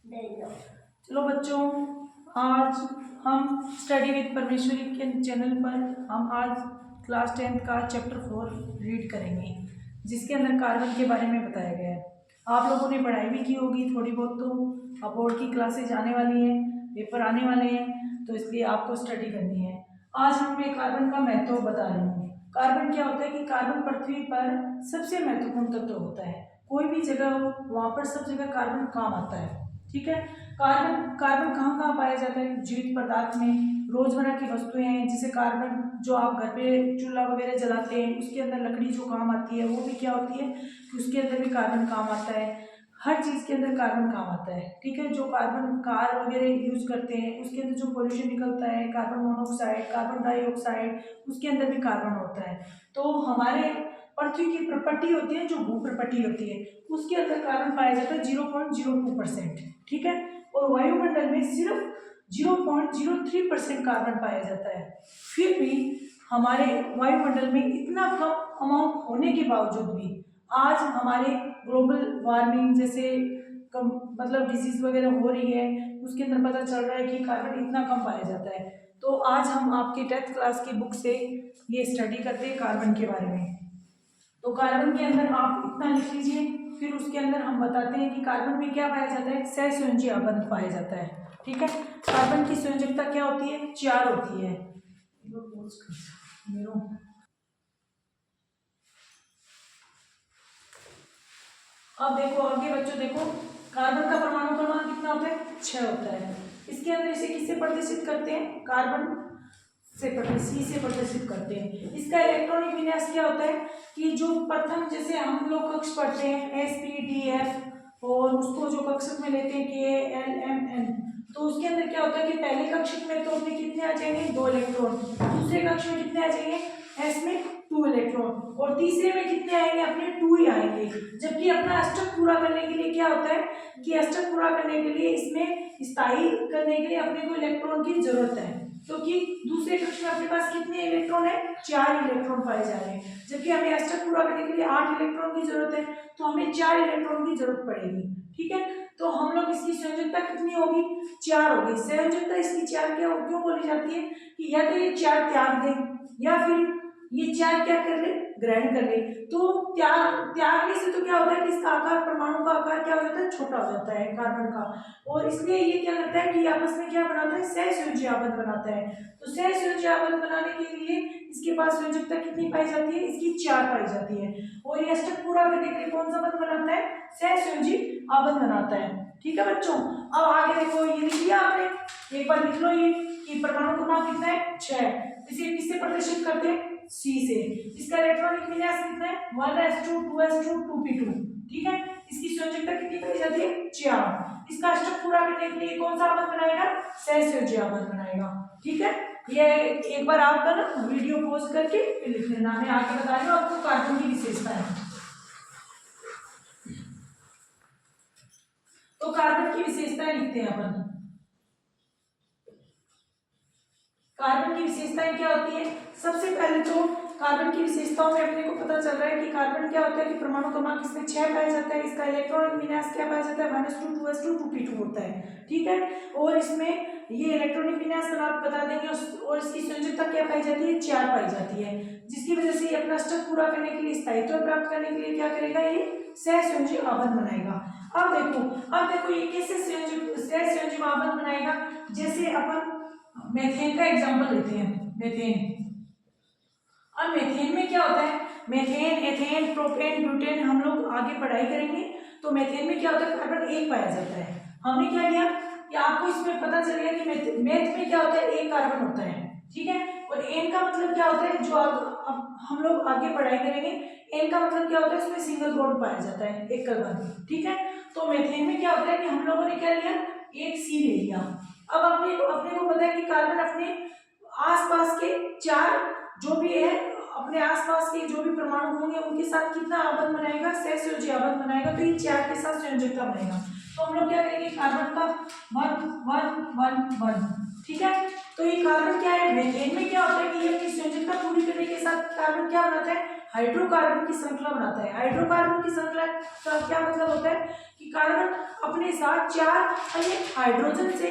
चलो बच्चों, आज हम स्टडी विद परमेश्वरी के चैनल पर हम आज क्लास 10th का चैप्टर 4 रीड करेंगे, जिसके अंदर कार्बन के बारे में बताया गया है। आप लोगों ने पढ़ाई भी की होगी थोड़ी बहुत, तो अब बोर्ड की क्लासेज आने वाली हैं, पेपर आने वाले हैं, तो इसलिए आपको स्टडी करनी है। आज हम मैं कार्बन का महत्व बता रही हूँ। कार्बन क्या होता है कि कार्बन पृथ्वी पर सबसे महत्वपूर्ण तत्व होता है। कोई भी जगह हो वहाँ पर सब जगह कार्बन काम आता है। ठीक है। कार्बन कार्बन कहाँ कहाँ पाया जाता है? जीवित पदार्थ में, रोजमर्रा की वस्तुएं हैं, जैसे कार्बन जो आप घर पे चूल्हा वगैरह जलाते हैं उसके अंदर लकड़ी जो काम आती है वो भी क्या होती है कि उसके अंदर भी कार्बन काम आता है। हर चीज के अंदर कार्बन काम आता है। ठीक है। जो कार्बन कार वगैरह यूज करते हैं उसके अंदर जो पोल्यूशन निकलता है, कार्बन मोनोऑक्साइड, कार्बन डाइऑक्साइड, उसके अंदर भी कार्बन होता है। तो हमारे पृथ्वी की प्रॉपर्टी होती है, जो भू प्रॉपर्टी होती है, उसके अंदर कार्बन पाया जाता है 0.02%। ठीक है। और वायुमंडल में सिर्फ 0.03% कार्बन पाया जाता है। फिर भी हमारे वायुमंडल में इतना कम अमाउंट होने के बावजूद भी आज हमारे ग्लोबल वार्मिंग जैसे मतलब डिजीज वगैरह हो रही है, उसके अंदर पता चल रहा है कि कार्बन इतना कम पाया जाता है। तो आज हम आपके 10th क्लास की बुक से ये स्टडी करते हैं कार्बन के बारे में। तो कार्बन के अंदर आप इतना लिख लीजिए, फिर उसके अंदर हम बताते हैं कि कार्बन में क्या पाया जाता है, सहसंयोजी आबंध पाया जाता है। ठीक है। कार्बन की संयोजकता क्या होती है? 4 होती है। अब देखो आगे बच्चों, देखो कार्बन का परमाणु क्रमांक कितना होता है? 6 होता है। इसके अंदर इसे किससे प्रदर्शित करते हैं? कार्बन से सी से प्रदर्शित करते हैं। इसका इलेक्ट्रॉनिक विन्यास क्या होता है कि जो प्रथम, जैसे हम लोग कक्ष पढ़ते हैं sp d f, और उसको जो कक्षक में लेते हैं k l m n, तो उसके अंदर क्या होता है कि पहले कक्षक में तो अपने कितने आ जाएंगे? 2 इलेक्ट्रॉन। दूसरे कक्ष में कितने आ जाएंगे? s में 2 इलेक्ट्रॉन। और तीसरे में कितने आएंगे? अपने 2 ही आएंगे। जबकि अपना अष्टक पूरा करने के लिए क्या होता है कि अष्टक पूरा करने के लिए, इसमें स्थायी करने के लिए अपने को इलेक्ट्रॉन की जरूरत है। क्योंकि दूसरे कक्ष में अपने पास कितने इलेक्ट्रॉन है? 4 इलेक्ट्रॉन पाए जा रहे हैं। जबकि हमें अष्टक पूरा करने के लिए 8 इलेक्ट्रॉन की जरूरत है, तो हमें 4 इलेक्ट्रॉन की जरूरत पड़ेगी। ठीक है। तो हम लोग इसकी संयोजकता कितनी होगी? 4 होगी। संयोजकता इसकी 4 क्यों बोली जाती है कि या तो ये 4 त्याग दे या फिर ये 4 क्या कर ले? ग्रहण कर ले। तो त्यागने से तो क्या होता है कि इसका आकार, परमाणु का आकार क्या हो जाता है? छोटा हो जाता है कार्बन का। और इसलिए ये क्या करता है कि आपस में क्या बनाता है? सहसंयोजी आबंध बनाता है। तो सहसंयोजी आबंध बनाने के लिए इसके पास संयोजकता कितनी पाई जाती है? इसकी 4 पाई जाती है। और ये अष्टक पूरा करने के लिए कौन सा बंध बनाता है? सहसंयोजी आबंध बनाता है। ठीक है बच्चों। अब आगे देखो, ये लिख लिया आपने, एक बार लिख लो ये कि परमाणु क्रमांक कितना है? 6। इसे किससे प्रदर्शित करते हैं? C से। इसका इलेक्ट्रॉनिक विन्यास कितना है? 1s2 2s2 2p2। ठीक है। इसकी संयोजकता कितनी पाई जाती है? 4। इसका अष्टक पूरा करने के लिए कौन सा आबंध बनाएगा? सहसंयोजी आबंध बनाएगा। ठीक है। ये एक बार आप ना वीडियो पॉज करके फिर लिख लेना। मैं आगे बता रही हूँ आपको कार्बन की विशेषताएं। तो कार्बन की विशेषताएं लिखते हैं अपन। कार्बन की विशेषताएं क्या होती है? सबसे पहले तो कार्बन की विशेषताओं में अपने को पता चल रहा है कि कार्बन क्या होता है कि परमाणु क्रमांक इसमें 6 पाया जाता है। इसका इलेक्ट्रॉनिक विन्यास क्या पाया जाता है? 1s2 2s2 2p2 होता है। ठीक है। और इसमें ये इलेक्ट्रॉनिक विन्यास आप बता देंगे। और इसकी संयोजकता क्या पाई जाती है? 4 पाई जाती है, जिसकी वजह से ये अपना अष्टक पूरा करने के लिए, स्थायित्व प्राप्त करने के लिए क्या करेगा? ये सहसंयोजी आबंध बनाएगा। अब देखो ये कैसे सहसंयोजी आबंध बनाएगा। जैसे अपन मेथेन का एग्जांपल लेते हैं। मेथेन, अब मेथेन में क्या होता है? मेथेन, एथेन, प्रोपेन, ब्यूटेन हम लोग आगे पढ़ाई करेंगे। तो मेथेन में क्या होता है? कार्बन 1 पाया जाता है। हमने क्या किया कि आपको इसमें पता चल गया कि मेथ में क्या होता है? 1 कार्बन होता है। ठीक है। और एन का मतलब क्या होता है? जो अब हम लोग आगे पढ़ाई करेंगे, एन का मतलब क्या होता है? इसमें सिंगल बॉन्ड पाया जाता है, एक कार्बन। ठीक है। तो मेथेन में क्या होता है कि हम लोगों ने क्या लिया? एक सी ले लिया। अब अपने को पता है कि कार्बन अपने आसपास के 4 जो भी है, अपने आसपास के जो भी परमाणु होंगे उनके साथ कितना आबंध बनाएगा? सहसंयोजी आबंध बनाएगा। तो ये 4 के साथ संयोजकता बनेगा। तो हम लोग क्या करेंगे? कार्बन का 1 1 1 1। ठीक है। तो ये कार्बन क्या है? मेथेन में क्या होता है कि ये अपनी संयोजकता पूरी करने के साथ कार्बन क्या बनाता है? हाइड्रोकार्बन की श्रृंखला बनाता है। हाइड्रोकार्बन की श्रृंखला का क्या मतलब होता है कि कार्बन अपने साथ 4 अन्य हाइड्रोजन से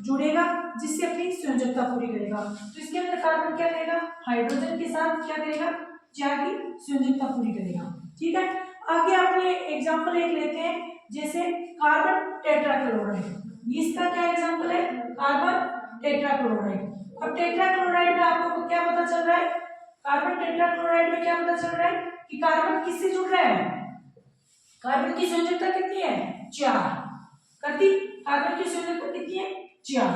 जुड़ेगा जिससे अपनी संयोजकता पूरी करेगा। तो इसके अंदर कार्बन क्या करेगा, हाइड्रोजन के साथ क्या करेगा, 4 की संयोजकता पूरी करेगा। ठीक है, आगे अपने एग्जांपल एक लेते हैं, जैसे कार्बन टेट्राक्लोराइड। इसका क्या एग्जांपल है, कार्बन टेट्राक्लोराइड। अब टेट्राक्लोराइड में आपको क्या पता चल रहा है, कार्बन टेट्राक्लोराइड में क्या पता चल रहा है कि कार्बन किससे जुड़ रहा है, कार्बन की संयोजकता कितनी है, 4 कर दी। कार्बन की संयोजकता कितनी है, 4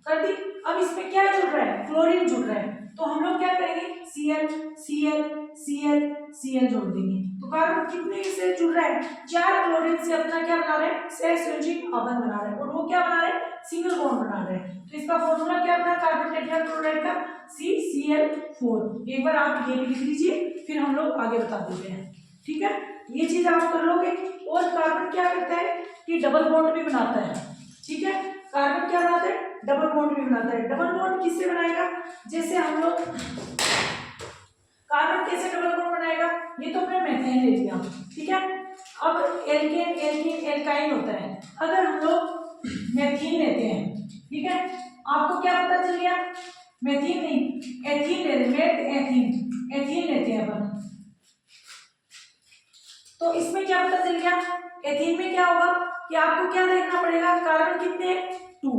कर दी। अब इसमें क्या जुड़ रहा है, क्लोरीन जुड़ रहा है, तो हम लोग क्या करेंगे, Cl Cl Cl Cl जोड़ देंगे। तो कार्बन कितने से जुड़ रहा है, 4 क्लोरीन से अपना क्या बना रहा है, सहसंयोजी आबंध बना रहा है, और वो क्या बना रहा है, सिंगल बॉन्ड बना रहा है। तो इसका फॉर्मूला क्या बना कार्बन टेट्राक्लोराइड का, CCl4। एक बार आप ये भी लिख लीजिए, फिर हम लोग आगे बता देते हैं। ठीक है, ये चीज आप कर लोगे। और कार्बन क्या करता है कि डबल बॉन्ड भी बनाता है। ठीक है, कार्बन क्या बनाता है, डबल बॉन्ड भी बनाता है। डबल बॉन्ड किससे बनाएगा, जैसे हम लोग कार्बन कैसे डबल बॉन्ड बनाएगा, ये तो हमने मेथेन ले लिया। ठीक है, अब एल्केन एल्कीन एल्काइन होता है, अगर हम लोग मेथीन लेते हैं, ठीक है, आपको क्या पता चल गया, मेथीन नहीं एथीन ले एथीन लेते हैं अपन, तो इसमें क्या पता चल गया, एथीन में क्या होगा कि आपको क्या देखना पड़ेगा, कार्बन कितने, 2।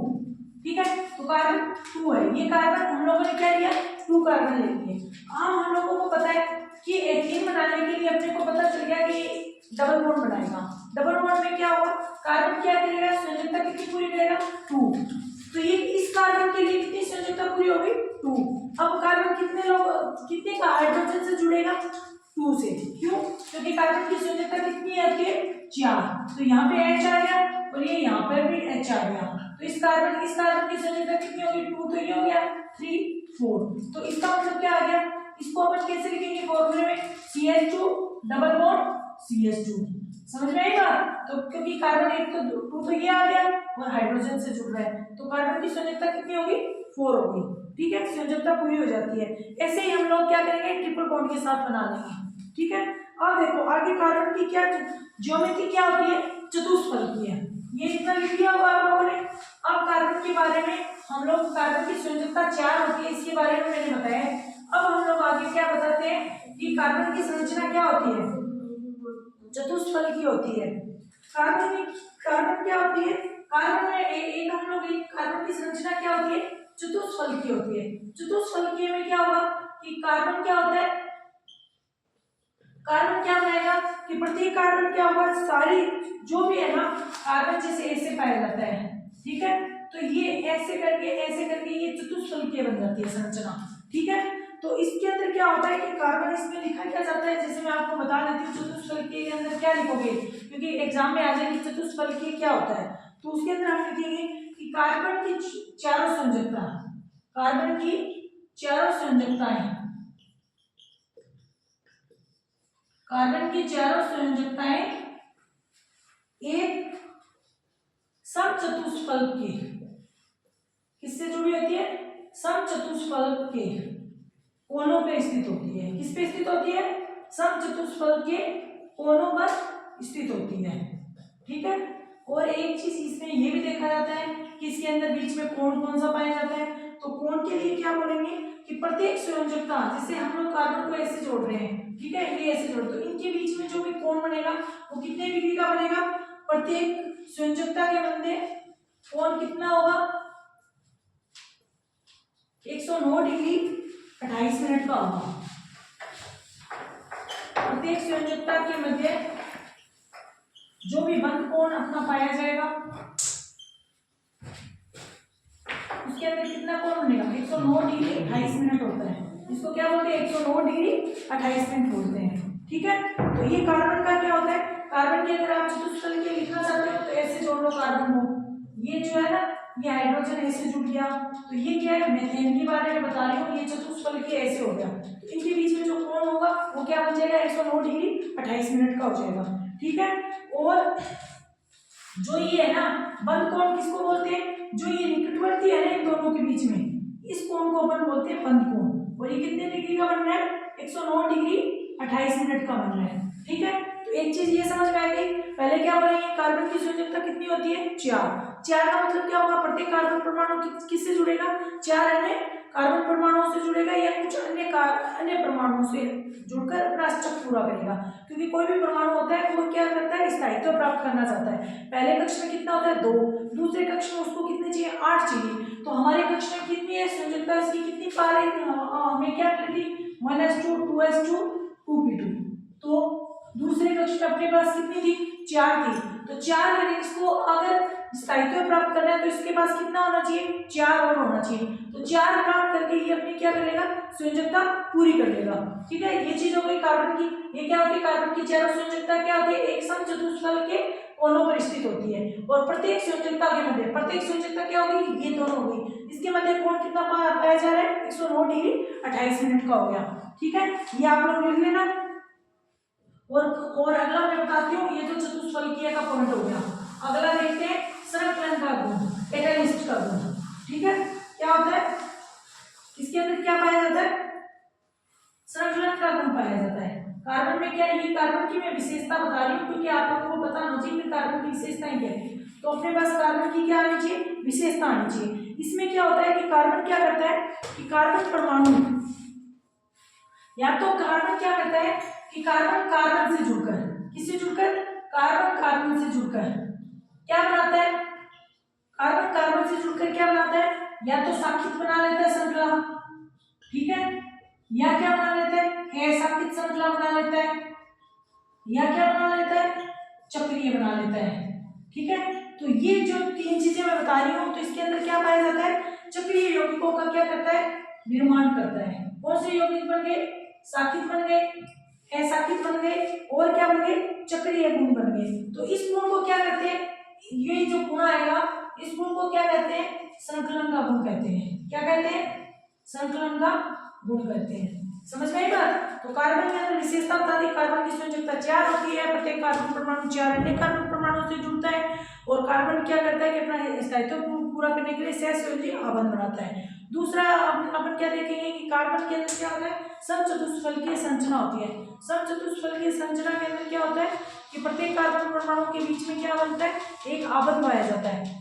ठीक है, तो कार्बन 2 है, ये कार्बन हम लोगों ने क्या लिया, 2 कार्बन ले लिए। हम लोगों को पता है कि एथीन बनाने के लिए अपने को पता चल गया कि डबल बॉन्ड बनाएगा। डबल बॉन्ड में क्या होगा, कार्बन क्या करेगा, संयोजकता कितनी पूरी करेगा, 2। तो ये इस कार्बन के लिए कितनी संयोजकता पूरी होगी, 2। अब कार्बन कितने का हाइड्रोजन से जुड़ेगा, 2 से। क्यों, क्योंकि कार्बन की संयोजकता कितनी आती है, 4। तो यहाँ पे H आ गया और ये यहाँ पर भी H आ गया, तो इस कार्बन की संयोजकता कितनी होगी, 2। तो ये हो गया 3 4। तो इसका मतलब क्या आ गया, इसको अपन कैसे लिखेंगे फॉर्मूले में, CH2 डबल बॉन्ड CH2। समझ में आई बात, तो क्योंकि कार्बन एक तो 2 तो ये आ गया और हाइड्रोजन से जुड़ रहा है, तो कार्बन की संयोजकता कितनी होगी, 4 होगी। ठीक है, संयोजकता पूरी हो जाती है। ऐसे ही हम लोग क्या करेंगे, ट्रिपल बॉन्ड के साथ बना लेंगे। ठीक है, अब देखो आगे कार्बन की क्या ज्योमेट्री क्या होती है, चतुष्फलकीय है, ये इतना लिख दिया होगा आप लोगों ने। अब कार्बन के बारे में हम लोग, कार्बन की संयोजकता 4 होती है, इसके बारे में मैंने बताया। अब हम लोग आगे क्या बताते हैं कि कार्बन की संरचना क्या होती है, चतुष्फलकीय होती है। कार्बन क्या होती है, कार्बन में एक हम लोग एक कार्बन की संरचना क्या होती है, चतुष्फलकीय होती है। चतुष्फलकीय में क्या होगा कि कार्बन क्या होता है, कार्बन क्या बनाएगा कि प्रत्येक कार्बन क्या होगा, सारी जो भी है ना कार्बन जैसे ऐसे पाया जाता है। ठीक है, तो ये ऐसे करके ये चतुष्फलकीय बन जाती है संरचना। ठीक है, तो इसके अंदर क्या होता है कि कार्बन इसमें लिखा क्या जाता है, जैसे मैं आपको बता देती हूँ चतुष्फलकीय के अंदर क्या लिखोगे, क्योंकि एग्जाम में आ जाएगी चतुष्फलकीय क्या होता है, तो उसके अंदर हम लिखेंगे कि कार्बन की चारों संयोजकता, कार्बन की चारों संयोजकताएं, कार्बन की चारों संयोजकताएं एक समचतुष्फलक के, किससे जुड़ी होती है, समचतुष्फलक के कोनों पे स्थित होती है। किस पे स्थित होती है, समचतुष्फलक के कोनों पर स्थित होती है। ठीक है, और एक चीज इसमें यह भी देखा जाता है कि इसके अंदर बीच में कोण कौन सा पाया जाता है, तो कोण के लिए क्या बोलेंगे कि प्रत्येक संयोजकता, जैसे हम लोग कार्बन को ऐसे जोड़ रहे हैं, ठीक है, ये ऐसे जोड़, तो इनके बीच में जो भी कोण बनेगा वो कितने डिग्री का बनेगा, प्रत्येक संयोजकता के बंदे कोण कितना होगा, 109 डिग्री 28 मिनट का होगा। प्रत्येक संयोजकता के मध्य जो भी बंद कोण अपना पाया जाएगा उसके अंदर कितना कोण बनेगा, 109 डिग्री 28 मिनट होता है। इसको क्या बोलते हैं, 109 डिग्री 28 मिनट बोलते हैं। ठीक है, तो ये कार्बन का क्या होता है, कार्बन के अगर आप चतुष्फलकीय लिखना चाहते हो तो ऐसे जोड़ लो कार्बन को, ये जो है ना ये हाइड्रोजन ऐसे जुड़ गया, तो ये क्या है, मीथेन के बारे में बता रही हूँ, ये चतुष्फलकीय ऐसे हो गया, तो इनके बीच में जो कोण होगा वो क्या बन जाएगा, 109 डिग्री 28 मिनट का हो जाएगा। ठीक है, और जो ये है ना बंद कोण किसको बोलते हैं, जो ये निकटवर्ती है ना इन दोनों के बीच में, इस कोण को अपन बोलते हैं बंद कोण, और ये कितने डिग्री का बन रहा है, 109 डिग्री 28 मिनट का बन रहा है। ठीक है, तो एक चीज ये समझ में आ गई। पहले क्या बोलेंगे, कार्बन की संयोजकता कितनी होती है, 4। 4 का मतलब क्या होगा, प्रत्येक कार्बन परमाणु किससे जुड़ेगा, 4 अन्य कार्बन परमाणुओं से जुड़ेगा या कुछ अन्य परमाणुओं से जुड़कर अपना स्ट्रक्चर पूरा करेगा। क्योंकि कोई भी परमाणु होता है वो क्या करता है, स्थायित्व प्राप्त करना चाहता है। पहले कक्ष में कितना होता है, 2, दूसरे कक्ष में उसको कितने चाहिए, 8 चाहिए। तो हमारे कक्ष में कितनी है संयोजकता, इसकी कितनी पार है, हमें क्या मिली थी 1s2 2s2 2p2। तो दूसरे कक्ष में अपने पास कितनी थी, 4 थी। तो 4 एलिमेंट्स को अगर स्थायित्व प्राप्त करना है तो इसके पास कितना होना चाहिए, 4 और होना चाहिए। तो 4 प्राप्त करके ये अपनी क्या कर लेगा, संयोजकता पूरी कर लेगा। ठीक है, ये चीज हो गई कार्बन की। ये क्या होती है, कार्बन की चारों संयोजकता क्या होती है, एक समचतुष्फलक के कोनों पर स्थित होती है। और प्रत्येक संयोजकता के मध्य, प्रत्येक संयोजकता क्या होगी, ये दोनों होगी, इसके मध्य कोण कितना पाया जा रहा है, 109 डिग्री 28 मिनट का हो गया। ठीक है, ये आप लोग लिख लेना। और अगला मैं बताती हूँ, ये तो चतुष्फलकीय का पॉइंट हो गया। अगला देखते हैं संकलन का गुण, कैटालिस्ट का गुण। ठीक है, क्या होता है, इसके अंदर क्या पाया जाता है, संकलन का गुण पाया जाता है। कार्बन में क्या है, ये कार्बन की मैं विशेषता बता रही हूँ क्योंकि आप लोगों को पता होना चाहिए कि कार्बन की विशेषताएं क्या है। तो अपने पास कार्बन की क्या आनी चाहिए, विशेषता आनी चाहिए। इसमें क्या होता है कि कार्बन क्या करता है कि कार्बन परमाणु, या तो कार्बन क्या करता है कि कार्बन कार्बन से जुड़कर, किससे जुड़कर, कार्बन कार्बन से जुड़कर क्या बनाता है, कार्बन कार्बन से जुड़कर क्या बनाता है, या तो साखित बना लेता है श्रृंखला, ठीक है, या क्या बना लेता है, असाखित श्रृंखला बना लेता है, या क्या बना लेता है, चक्रीय बना लेता है। ठीक है, तो ये जो 3 चीजें मैं बता रही हूँ, तो इसके अंदर क्या पाया जाता है, चक्रीय यौगिकों का क्या करता है, निर्माण करता है। कौन से यौगिक बन गए, साखित बन गए, असाखित बन गए, और क्या बन गए, चक्रीय गुण बन गए। तो इस गुण को क्या कहते हैं, ये जो गुण आएगा इस गुण को क्या कहते हैं, संकलन का गुण कहते हैं। क्या कहते हैं, संकलन का गुण कहते हैं। समझ में आई बात। तो कार्बन के अंदर विशेषता बता दी, कार्बन की संयोजकता 4 होती है, प्रत्येक कार्बन परमाणु 4 अन्य कार्बन परमाणु से जुड़ता है। और कार्बन क्या करता है कि अपना स्थायित्व पूरा करने के लिए सहसंयोजी आबंध बनाता है। दूसरा अपन क्या देखेंगे कि कार्बन के अंदर क्या होता है, समचतुष्फलकीय संरचना होती है। समचतुष्फलकीय संरचना के अंदर क्या होता है कि प्रत्येक कार्बन परमाणु के बीच में क्या बनता है, एक आबंध पाया जाता है।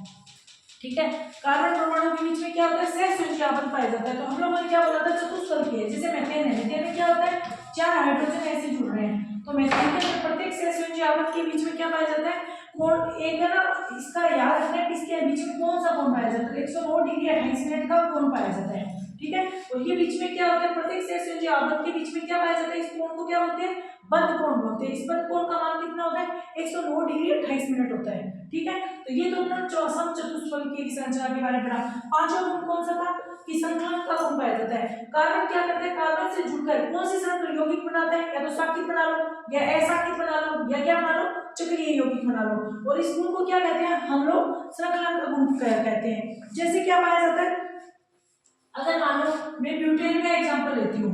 ठीक है, कार्बन परमाणु के बीच में क्या होता है, सहसंयोजी आबंध पाया जाता है। तो हम लोगों ने क्या बोला था, चतुष्फलकीय। जैसे मीथेन है, मीथेन में क्या होता है, 4 हाइड्रोजन ऐसे जुड़ रहे हैं। तो मीथेन के अंदर प्रत्येक सहसंयोजी आबंध के बीच में क्या पाया जाता है, कोण। एक है ना, इसका याद रखना है, इसके बीच में कौन सा कोण पाया जाता है, 109 डिग्री 28 मिनट का कोण पाया जाता है। ठीक है, और ये बीच में क्या होता है, प्रत्येक सहसंयोजी आबंध के बीच में क्या पाया जाता है, इस कोण को क्या बोलते हैं, बंद कोण बोलते हैं। इस बंद कोण का मान कितना होता है, 109 डिग्री 28 मिनट होता है। ठीक है, तो ये तो अपना चौसम चतुष्फलकीय की संरचना के बारे में पढ़ा। पांचवा गुण कौन सा था कि संकलन का गुण पाया जाता है। कार्बन क्या करता है, कार्बन से जुड़कर कौन सी श्रृंखला यौगिक बनाता है, या तो साखित बना लो, या असाखित बना लो, या क्या बना लो, चक्रीय यौगिक बना लो। और इस गुण को क्या कहते हैं हम लोग, श्रृंखलन का गुण कहते हैं। जैसे क्या पाया जाता है, अगर मान लो मैं ब्यूटेन का एग्जांपल लेती हूँ,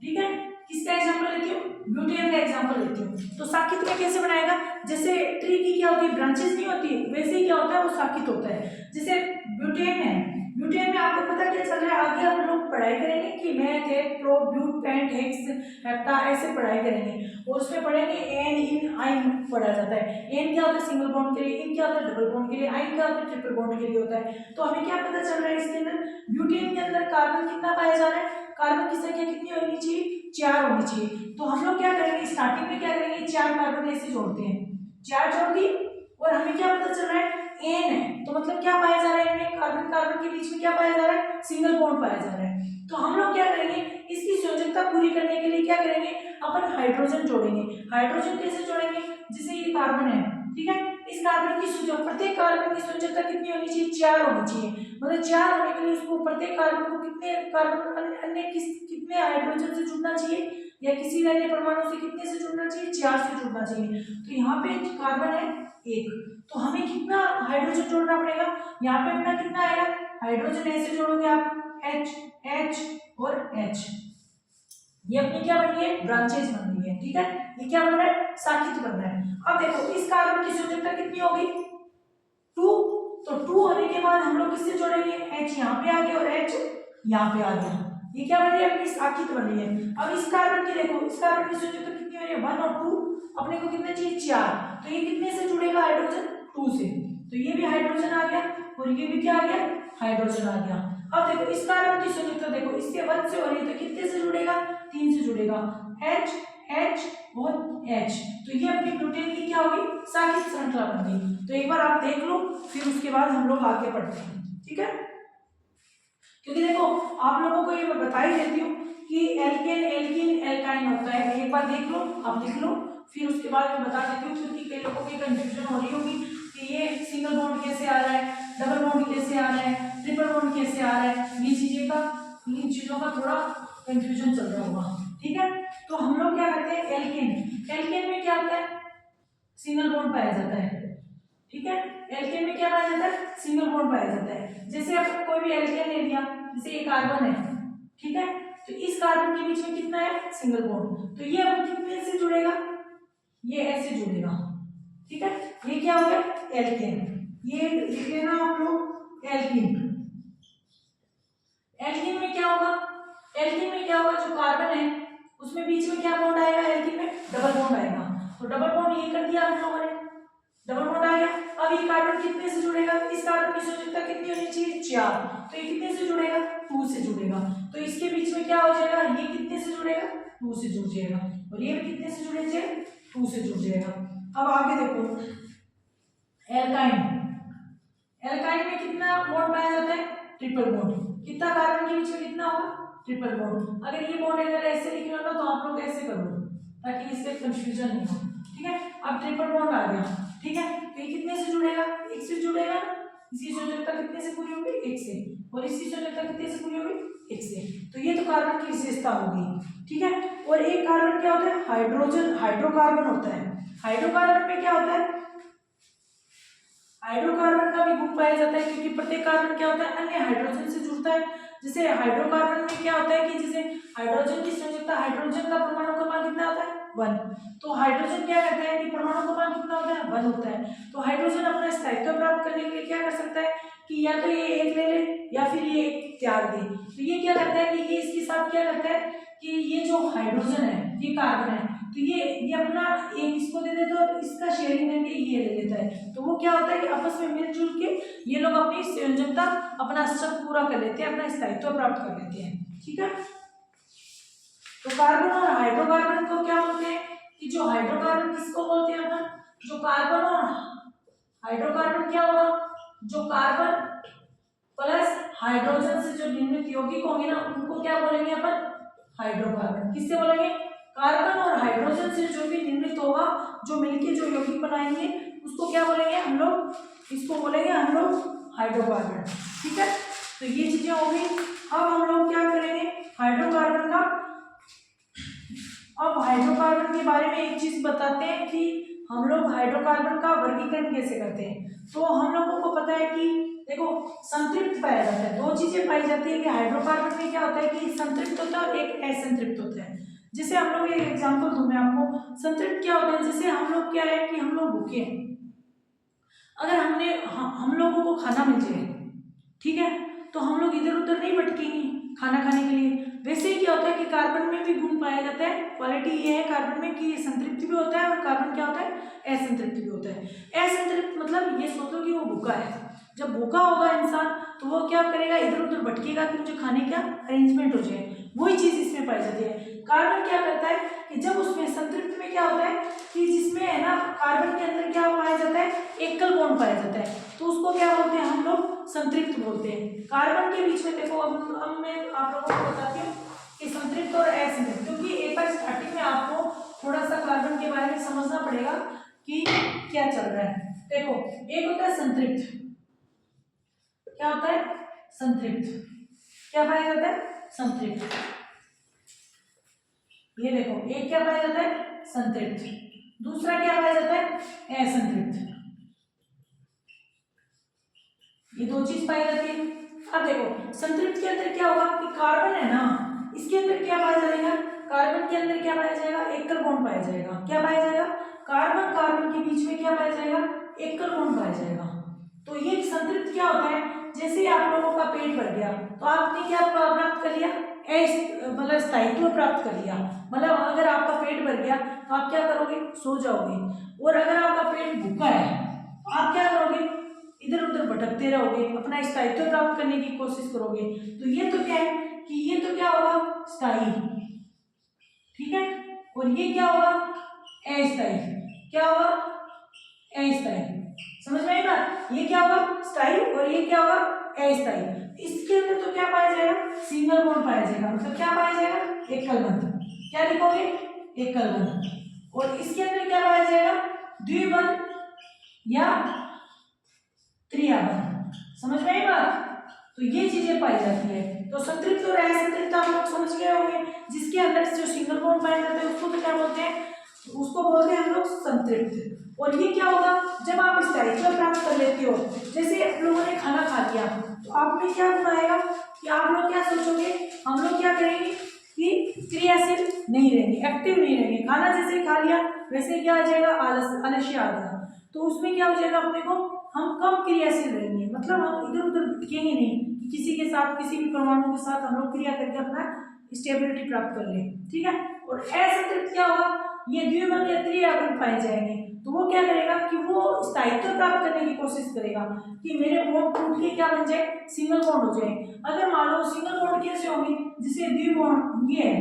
ठीक है, किसका एग्जांपल लेती हूँ, ब्यूटेन का एग्जांपल लेती हूँ। तो साखित में कैसे बनाएगा, जैसे ट्री की क्या होती है, ब्रांचेस नहीं होती, वैसे ही क्या होता है, वो साखित होता है। जैसे ब्यूटेन है, ब्यूटेन में आपको पता क्या चल रहा है, आगे हम लोग पढ़ाई करेंगे कि मैथ है, pro but pent hex hepta ऐसे पढ़ाई करेंगे। और उसमें पढ़ेंगे एन इन आई पढ़ा जाता है। एन क्या होता है, सिंगल बॉन्ड के लिए, इन क्या होता है, डबल बॉन्ड के लिए, आई क्या होता है, ट्रिपल बॉन्ड के लिए होता है। तो हमें क्या पता चल रहा है, इसके अंदर ब्यूटेन के अंदर कार्बन कितना पाया जा रहा है, कार्बन की संख्या कितनी होनी चाहिए, 4 होनी चाहिए। तो हम लोग क्या करेंगे, स्टार्टिंग में क्या करेंगे, 4 कार्बन ऐसे जोड़ते हैं, 4 जोड़ दी, और हमें क्या पता चल रहा है, एन है। तो मतलब क्या पाया जा रहा है, इनमें कार्बन कार्बन के बीच में क्या पाया जा रहा है, सिंगल बॉन्ड पाया जा रहा है। तो हम लोग क्या करेंगे, इसकी संयोजकता पूरी करने के लिए क्या करेंगे, अपन हाइड्रोजन जोड़ेंगे। हाइड्रोजन कैसे जोड़ेंगे, जैसे ये कार्बन है, ठीक है, इस कार्बन की संयोजकता, प्रत्येक कार्बन की संयोजकता कितनी होनी चाहिए, 4 होनी चाहिए। मतलब 4 होने के लिए उसको प्रत्येक कार्बन को कितने कार्बन अन्य कितने हाइड्रोजन से जुड़ना चाहिए, या किसी अन्य परमाणु से कितने से जुड़ना चाहिए, 4 से जुड़ना चाहिए। तो यहाँ पे कार्बन है 1, तो हमें कितना हाइड्रोजन जोड़ना पड़ेगा, यहाँ पे अपना कितना आएगा, हाइड्रोजन ऐसे जोड़ोगे आप, H H और H, ये अपनी क्या बन गई है, ब्रांचेस बन गई है। ठीक है, ये क्या बन रहा है, साखित बन रहा है। अब देखो इस कार्बन की संयोजकता कितनी होगी, 2। तो 2 होने के बाद हम लोग किससे जोड़ेंगे, H यहाँ पे आ गया और H यहाँ पे आ गया। ये क्या बन रही है, अपनी साकित बन रही है। अब इस कार्बन की देखो, इस कार्बन की संयुक्त कितनी हो रही है, 1 और 2, अपने को कितने चाहिए, 4। तो ये कितने से जुड़ेगा, हाइड्रोजन 2 से, तो ये भी हाइड्रोजन आ गया और ये भी क्या आ गया, हाइड्रोजन आ गया। अब देखो इस कार्बन की संयुक्त देखो, इससे 1 से हो रही है तो कितने से जुड़ेगा, 3 से जुड़ेगा, H H और H। तो ये अपनी प्रोटीन की क्या होगी, साकित श्रृंखला बन गई। तो एक बार आप देख लो, फिर उसके बाद हम लोग आगे बढ़ते हैं, ठीक है। क्योंकि देखो आप लोगों को ये मैं बता ही देती हूँ कि एल्केन एल्कीन एल्काइन होता है, एक बार देख लो, आप लिख लो, फिर उसके बाद मैं बता देती हूँ, क्योंकि कई लोगों की कंफ्यूजन हो रही होगी कि ये सिंगल बॉन्ड कैसे आ रहा है, डबल बॉन्ड कैसे आ रहा है, ट्रिपल बॉन्ड कैसे आ रहा है, इन चीजों का थोड़ा कंफ्यूजन चल रहा होगा, ठीक है। तो हम लोग क्या करते हैं, एल्केन, एल्केन में क्या होता है, सिंगल बॉन्ड पाया जाता है, ठीक है। एल्केन में क्या पाया जाता है, सिंगल बॉन्ड पाया जाता है। जैसे आप कोई भी एल्केन ले लिया, जैसे ये कार्बन है, ठीक है, तो इस कार्बन के बीच में कितना है, सिंगल बॉन्ड, तो ये अब कितने से जुड़ेगा, ये ऐसे जुड़ेगा, ठीक है। ये क्या हो गया, एल्केन, ये लिख लेना आप लोग, एल्कीन। एल्कीन में क्या होगा, एल्कीन में क्या होगा, जो कार्बन है उसमें बीच में क्या बॉन्ड आएगा, एल्कीन में डबल बॉन्ड आएगा, तो डबल बॉन्ड ये कर दिया हम लोगों ने, डबल बॉन्ड आ गया। अब ये कार्बन कितने से जुड़ेगा, इस कार्बन की संयोजकता कितनी होनी चाहिए, 4, तो ये कितने से जुड़ेगा, 2 से जुड़ेगा, तो इसके बीच में क्या हो जाएगा, ये कितने से जुड़ेगा, 2 से जुड़ जाएगा, और ये भी कितने से जुड़ेगा, 2 से जुड़ जाएगा। अब आगे देखो, एल्काइन, एल्काइन में कितना बॉन्ड पाया जाता है, ट्रिपल बॉन्ड, कितना कार्बन के बीच में कितना होगा, ट्रिपल बॉन्ड। अगर ये बॉन्ड अगर ऐसे लिखना हो तो आप लोग ऐसे कर लो ताकि इससे कंफ्यूजन नहीं हो, ठीक है। अब ट्रिपल बॉन्ड आ गया, ठीक है, तो ये कितने से जुड़ेगा, 1 से जुड़ेगा ना, इसी संयोजकता कितने से पूरी होगी, 1 से, और इसी संयोजकता कितने से पूरी होगी, 1 से। तो ये तो कार्बन की विशेषता होगी, ठीक है। और एक कार्बन क्या होता है, हाइड्रोजन, हाइड्रोकार्बन होता है। हाइड्रोकार्बन में क्या होता है, हाइड्रोकार्बन का भी गुण पाया जाता है, क्योंकि प्रत्येक कार्बन क्या होता है, अन्य हाइड्रोजन से जुड़ता है। जैसे हाइड्रोकार्बन में क्या होता है कि जैसे हाइड्रोजन की संयुक्ता, हाइड्रोजन का परमाणु क्रमांक कितना होता है, 1, तो हाइड्रोजन क्या करता है कि परमाणु क्रमांक कितना होता है, 1 होता है। तो हाइड्रोजन अपना स्थायित्व प्राप्त करने के लिए क्या कर सकता है कि या तो ये एक ले ले या फिर ये एक त्याग दे। तो ये क्या करता है कि ये इसके साथ क्या करता है कि ये जो हाइड्रोजन है, ये कार्बन है, तो ये अपना एक इसको दे देता है और इसका शेयरिंग करके ये ले लेता है। तो वो क्या होता है कि आपस में मिलजुल के ये लोग अपनी संयोजकता, अपना सब पूरा कर लेते हैं, अपना स्थायित्व प्राप्त कर लेते हैं, ठीक है। तो कार्बन और हाइड्रोकार्बन को क्या बोलते हैं कि जो हाइड्रोकार्बन किसको बोलते हैं अपन, जो कार्बन और हाइड्रोकार्बन क्या होगा, जो कार्बन प्लस हाइड्रोजन से जो निर्मित यौगिक होंगे ना, उनको क्या बोलेंगे अपन, हाइड्रोकार्बन। किससे बोलेंगे, कार्बन और हाइड्रोजन से जो भी निर्मित होगा, जो मिलके जो यौगिक बनाएंगे, उसको क्या बोलेंगे हम लोग, इसको बोलेंगे हम लोग हाइड्रोकार्बन, ठीक है। तो ये चीजें हो गई। अब हम लोग क्या करेंगे, हाइड्रोकार्बन का, अब हाइड्रोकार्बन के बारे में एक चीज बताते हैं कि हम लोग हाइड्रोकार्बन का वर्गीकरण कैसे करते हैं। तो हम लोगों को पता है कि देखो संतृप्त पाया जाता है, 2 चीजें पाई जाती है कि हाइड्रोकार्बन में क्या होता है कि संतृप्त होता है और एक असंतृप्त होता है। जैसे हम लोग एक एग्जांपल दूं मैं आपको, संतृप्त क्या होता है, जैसे हम लोग क्या है कि हम लोग भूखे हैं, अगर हम लोगों को खाना मिल जाए, ठीक है, तो हम लोग इधर उधर नहीं भटकेंगे खाना खाने के लिए। वैसे ही क्या होता है कि कार्बन में भी गुण पाया जाता है, क्वालिटी ये है कार्बन में कि संतृप्ति भी होता है और कार्बन क्या होता है, असंतृप्त भी होता है। असंतृप्त मतलब ये सोचो कि वो भूखा है, जब भूखा होगा इंसान तो वो क्या करेगा, इधर उधर भटकेगा कि मुझे खाने का अरेंजमेंट हो जाए, वही चीज इसमें पाई जाती है। कार्बन क्या करता है कि जब उसमें संतृप्त में क्या होता है कि जिसमें है ना, कार्बन के अंदर क्या पाया जाता है, एकल बॉन्ड पाया जाता है, तो उसको क्या बोलते हैं हम लोग, संतृप्त बोलते हैं। कार्बन के बीच में देखो, अब मैं आप लोगों को बताती हूँ कि संतृप्त और असंतृप्त, क्योंकि एक बार स्टार्टिंग में आपको थोड़ा सा कार्बन के बारे में समझना पड़ेगा कि क्या चल रहा है। देखो एक होता है संतृप्त, क्या होता है, संतृप्त, क्या पाया जाता है, संतृप्त। ये देखो एक क्या पाया जाता है, संतृप्त, दूसरा क्या पाया जाता है, असंतृप्त। ये 2 चीज पाई जाती है। अब देखो संतृप्त के अंदर क्या होगा कि कार्बन है ना, इसके अंदर क्या पाया जाएगा, कार्बन के अंदर क्या पाया जाएगा, एकल बॉन्ड पाया जाएगा। क्या पाया जाएगा, कार्बन कार्बन के बीच में क्या पाया जाएगा, एकल बॉन्ड पाया जाएगा। तो ये संतृप्त क्या होता है, जैसे आप लोगों का पेट भर गया तो आपने क्या प्राप्त कर लिया, मतलब स्थायित्व प्राप्त कर लिया। मतलब अगर आपका पेट भर गया तो आप क्या करोगे, सो जाओगे। और अगर आपका पेट भूखा है तो आप क्या करोगे, इधर उधर भटकते रहोगे, अपना स्थायित्व प्राप्त करने की कोशिश करोगे। तो ये तो क्या है कि ये तो क्या होगा, स्थायी, ठीक है। और ये क्या होगा, अस्थायी। क्या होगा, अस्थायी। समझ में आई बात, ये क्या होगा, स्थायी, और ये क्या होगा, अस्थायी। इसके अंदर तो क्या पाया जाएगा, सिंगल बॉन्ड पाया जाएगा। मतलब क्या पाया जाएगा, एकल बंध। क्या लिखोगे, एकल बंध। और इसके अंदर क्या पाया जाएगा, द्विबंध या त्रियाबंध। समझ में आई बात, तो ये चीजें पाई जाती है। तो संतृप्त और असंतृप्त आप लोग समझ गए होंगे। जिसके अंदर जो सिंगल बॉन्ड पाए जाते हैं उसको तो क्या बोलते हैं, उसको बोलते हैं हम लोग संतृप्त। और ये क्या होगा, जब आप स्थायित्व प्राप्त कर लेते हो, जैसे आप लोगों ने खाना खा लिया तो आपने क्या बनाएगा कि आप लोग क्या सोचोगे, हम लोग क्या करेंगे कि क्रियाशील नहीं रहेंगे, एक्टिव नहीं रहेंगे। खाना जैसे खा लिया वैसे क्या आ जाएगा, आलस्य आ गया। तो उसमें क्या हो जाएगा, अपने को हम कम क्रियाशील रहेंगे। मतलब हम इधर उधर भटकेंगे नहीं, किसी के साथ, किसी भी परमाणु के साथ हम लोग क्रिया करके अपना स्टेबिलिटी प्राप्त कर ले, ठीक है। और असंतृप्त क्या होगा, ये द्विबंध या त्रिबंध पाए जाएंगे। तो वो क्या करेगा कि वो स्थायित्व प्राप्त करने की कोशिश करेगा कि मेरे बॉन्ड टूट के क्या बन जाए, सिंगल बॉन्ड हो जाए। अगर मान लो सिंगल बॉन्ड कैसे होंगे, जिसे द्विबॉन्ड, ये है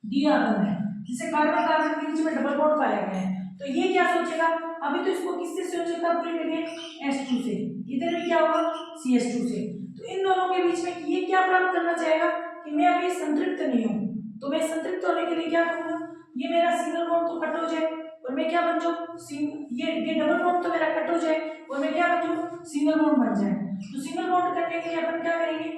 द्विबंध है, जिसे कार्बन कार्बन के बीच में डबल बॉन्ड पाया गया है। तो ये क्या सोचेगा, अभी तो इसको किससे संयोजकता पूरी करनी है, H2 से। इधर भी क्या होगा, CH2 से। तो इन दोनों के बीच में ये क्या प्राप्त करना चाहेगा कि मैं अभी संतृप्त नहीं हूँ, तो मैं संतृप्त होने के लिए क्या करूँगा, ये मेरा सिंगल बॉन्ड तो कट हो जाए और मैं क्या बन जाऊँ, ये डबल बॉन्ड तो मेरा कट हो जाए और मैं क्या बन जाऊँ, सिंगल बॉन्ड बन जाए। तो सिंगल बॉन्ड करने के लिए अपन क्या करेंगे,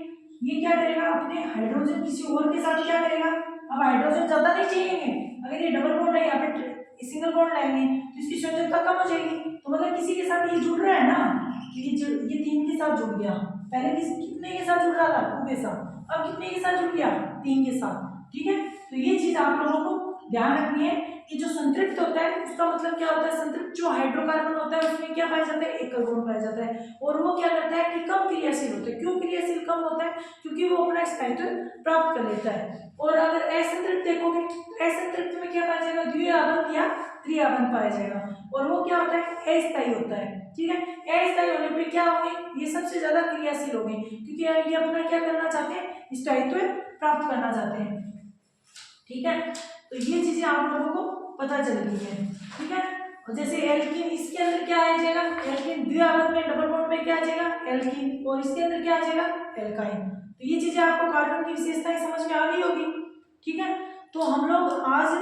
ये क्या करेगा, अपने हाइड्रोजन किसी और के साथ क्या करेगा, अब हाइड्रोजन ज्यादा नहीं चाहिए, अगर ये डबल बॉन्ड है यहाँ पे सिंगल बॉन्ड लाएंगे तो इसकी संयोजकता कम हो जाएगी। तो मतलब किसी के साथ ये जुड़ रहा है ना, ये 3 के साथ जुड़ गया। पहले कितने के साथ जुड़ रहा था, 2 के साथ, अब कितने के साथ जुड़ गया, 3 के साथ, ठीक है। तो ये चीज आप लोगों को ध्यान रखनी है कि जो संतृप्त होता है उसका मतलब क्या होता है, संतृप्त जो हाइड्रोकार्बन होता है उसमें क्या पाया जाता है, एकल बॉन्ड पाया जाता है। और वो क्या करता है कि कम क्रियाशील होता है। क्यों क्रियाशील कम होता है, क्योंकि वो अपना स्थायित्व प्राप्त कर लेता है। और अगर असंतृप्त देखोगे तो असंतृप्त में क्या पाया जाएगा, द्विबंध या त्रिबंध पाया जाएगा। और वो क्या होता है, अस्थायी होता है, ठीक है। अस्थायी होने पे क्या होंगे, ये सबसे ज्यादा क्रियाशील होंगे, क्योंकि ये अपना क्या करना चाहते हैं, स्थायित्व प्राप्त करना चाहते हैं, ठीक है। तो ये चीजें आप लोगों को पता चल गई है, ठीक है। और जैसे एल्कीन, इसके अंदर क्या आ जाएगा, एल्कीन द्विबंध में डबल बॉन्ड में क्या आ जाएगा, एल्कीन, और इसके अंदर क्या आ जाएगा, एल्काइन। तो ये चीजें आपको कार्बन की विशेषताएं समझ में आ गई होगी, ठीक है। तो हम लोग आज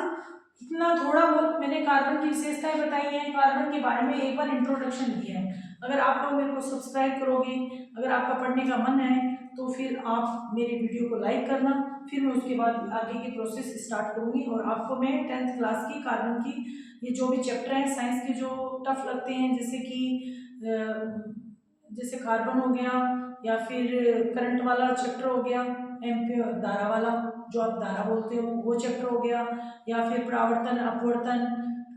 इतना थोड़ा बहुत मैंने कार्बन की विशेषताएं बताई हैं, कार्बन के बारे में एक बार इंट्रोडक्शन दिया है। अगर आप लोग मेरे को सब्सक्राइब करोगे, अगर आपका पढ़ने का मन है तो फिर आप मेरे वीडियो को लाइक करना, फिर मैं उसके बाद आगे की प्रोसेस स्टार्ट करूंगी। और आपको मैं 10th क्लास की कार्बन की ये जो भी चैप्टर हैं साइंस के जो टफ लगते हैं, जैसे कि जैसे कार्बन हो गया, या फिर करंट वाला चैप्टर हो गया, एम्पियर धारा वाला जो आप धारा बोलते हो वो चैप्टर हो गया, या फिर परावर्तन अपवर्तन,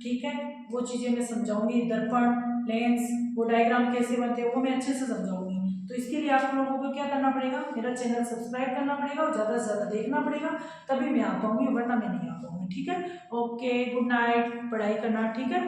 ठीक है, वो चीजें मैं समझाऊंगी। दर्पण, लेंस, वो डायग्राम कैसे बनते हैं वो मैं अच्छे से समझाऊंगी। तो इसके लिए आप लोगों को क्या करना पड़ेगा, मेरा चैनल सब्सक्राइब करना पड़ेगा और ज़्यादा से ज़्यादा देखना पड़ेगा, तभी मैं आ पाऊंगी, वरना मैं नहीं आ पाऊंगी, ठीक है। ओके, गुड नाइट, पढ़ाई करना, ठीक है।